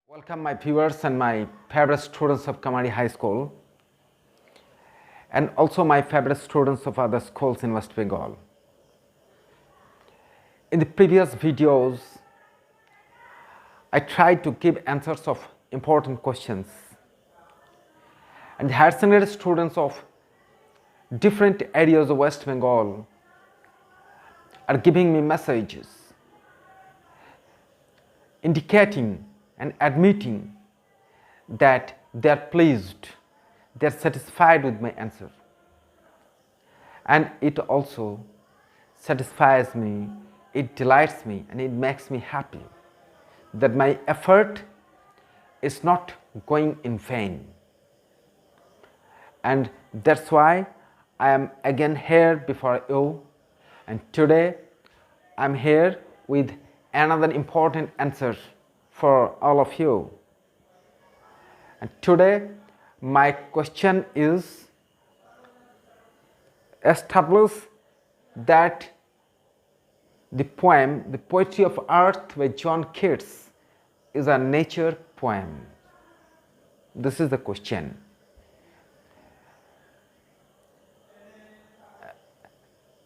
Welcome my viewers and my favorite students of Kamari High School and also my favorite students of other schools in West Bengal. In the previous videos, I tried to give answers of important questions, and the higher secondary students of different areas of West Bengal are giving me messages indicating and admitting that they are pleased, they are satisfied with my answer. And it also satisfies me, it delights me, and it makes me happy that my effort is not going in vain. And that's why I am again here before you, and today I am here with another important answer for all of you. And today my question is, establish that the poem The Poetry of Earth by John Keats is a nature poem. This is the question.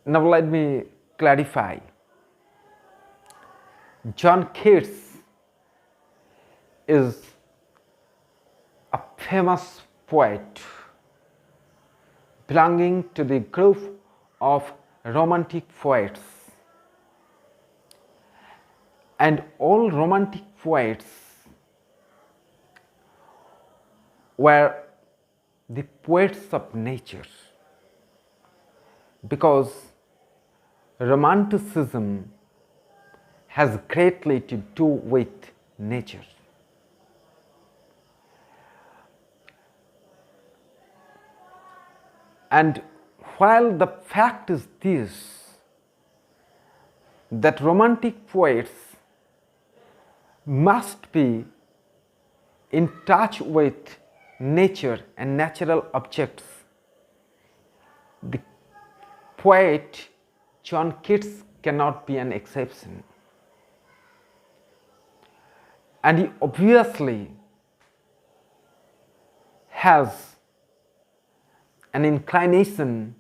Now let me clarify. John Keats is a famous poet belonging to the group of romantic poets, and all romantic poets were the poets of nature, because romanticism has greatly to do with nature. And while the fact is this, that romantic poets must be in touch with nature and natural objects, the poet John Keats cannot be an exception. And he obviously has an inclination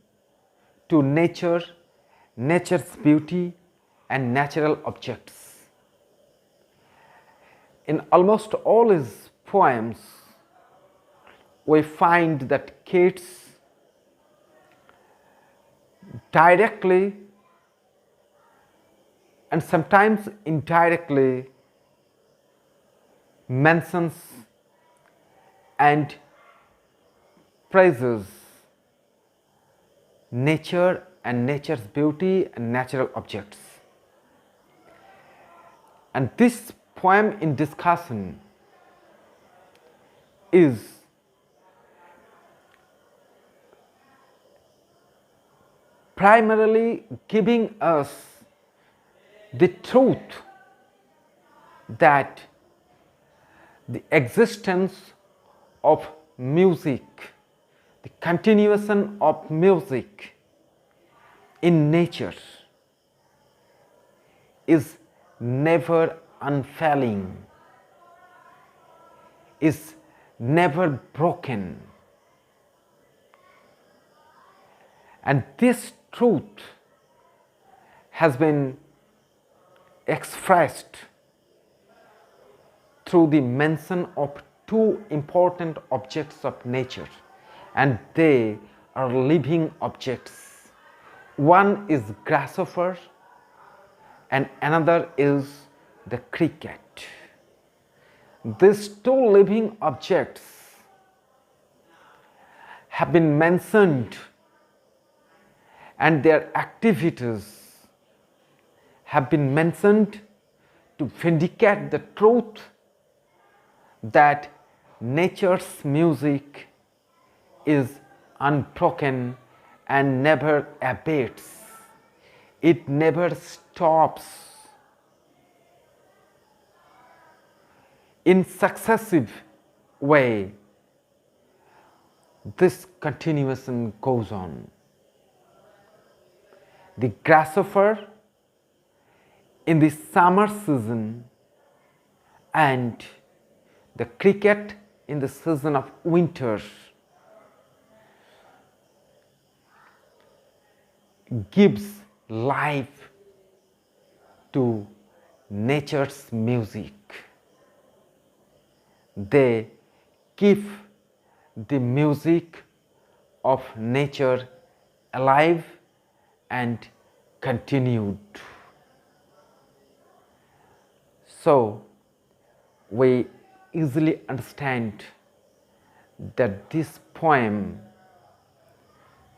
to nature, nature's beauty, and natural objects. In almost all his poems, we find that Keats directly and sometimes indirectly mentions and praises nature and nature's beauty and natural objects. And this poem in discussion is primarily giving us the truth that the existence of music, the continuation of music in nature is never unfailing, is never broken. And this truth has been expressed through the mention of two important objects of nature, and they are living objects. One is grasshopper and another is the cricket. These two living objects have been mentioned, and their activities have been mentioned to vindicate the truth that nature's music is unbroken and never abates. It never stops. In successive way, this continuation goes on. The grasshopper in the summer season and The cricket in the season of winter gives life to nature's music. They keep the music of nature alive and continued. So we easily understand that this poem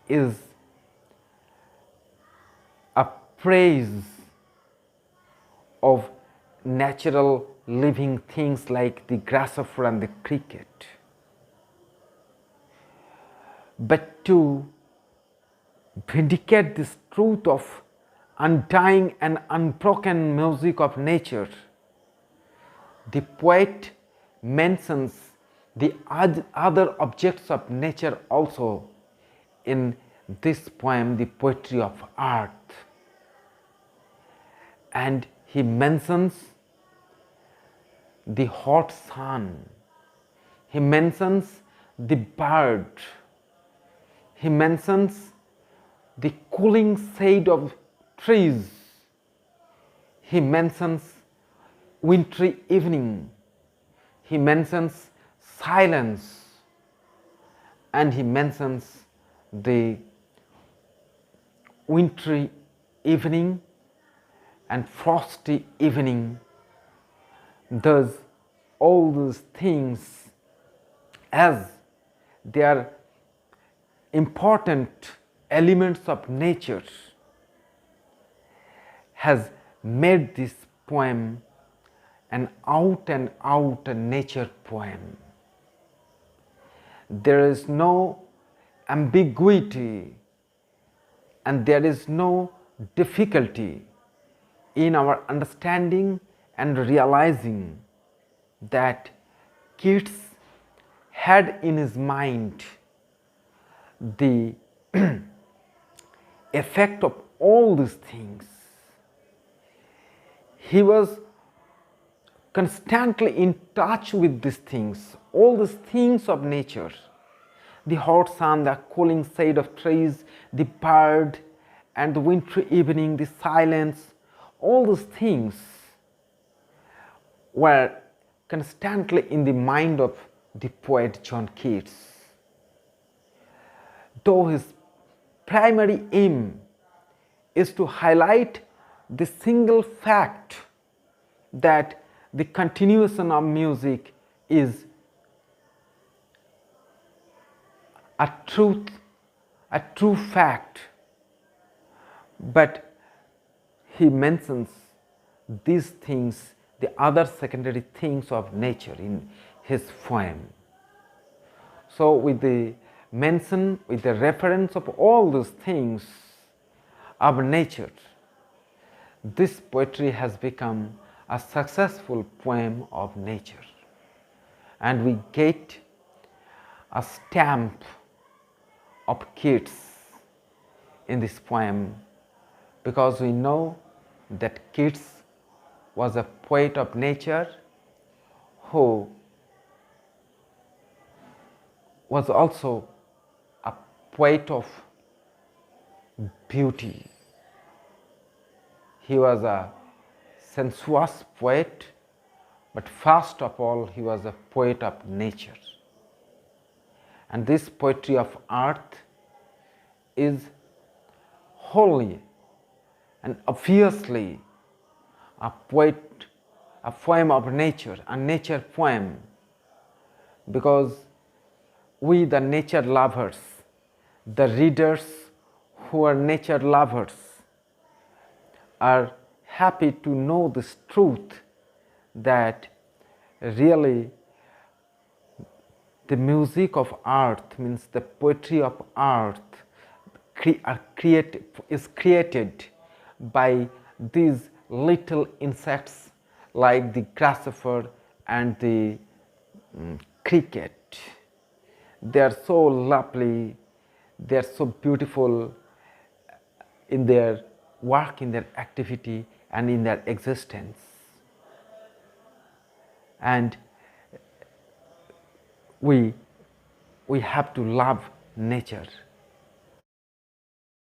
is a praise of natural living things like the grasshopper and the cricket. But to vindicate this truth of undying and unbroken music of nature, the poet mentions the other objects of nature also in this poem, the poetry of earth. And he mentions the hot sun, he mentions the bird, he mentions the cooling shade of trees, he mentions wintry evening, he mentions silence, and he mentions the wintry evening and frosty evening. Thus, all those things, as they are important elements of nature, has made this poem an out and out nature poem. There is no ambiguity and there is no difficulty in our understanding and realizing that Keats had in his mind the effect of all these things. He was constantly in touch with these things, all these things of nature, the hot sun, the cooling shade of trees, the bird, and the wintry evening, the silence, all those things were constantly in the mind of the poet John Keats. Though his primary aim is to highlight the single fact that the continuation of music is a true fact, but he mentions these things, the other secondary things of nature in his poem. So with the mention, with the reference of all those things of nature, this poetry has become a successful poem of nature, and we get a stamp of Keats in this poem, because we know that Keats was a poet of nature who was also a poet of beauty. He was a sensuous poet, but first of all he was a poet of nature. And this poetry of earth is wholly and obviously a poem of nature, a nature poem, because we, the nature lovers, the readers who are nature lovers, are happy to know this truth that really the music of earth, means the poetry of earth, is created by these little insects like the grasshopper and the cricket. They are so lovely, they are so beautiful in their work, in their activity, and in their existence. And we we have to love nature.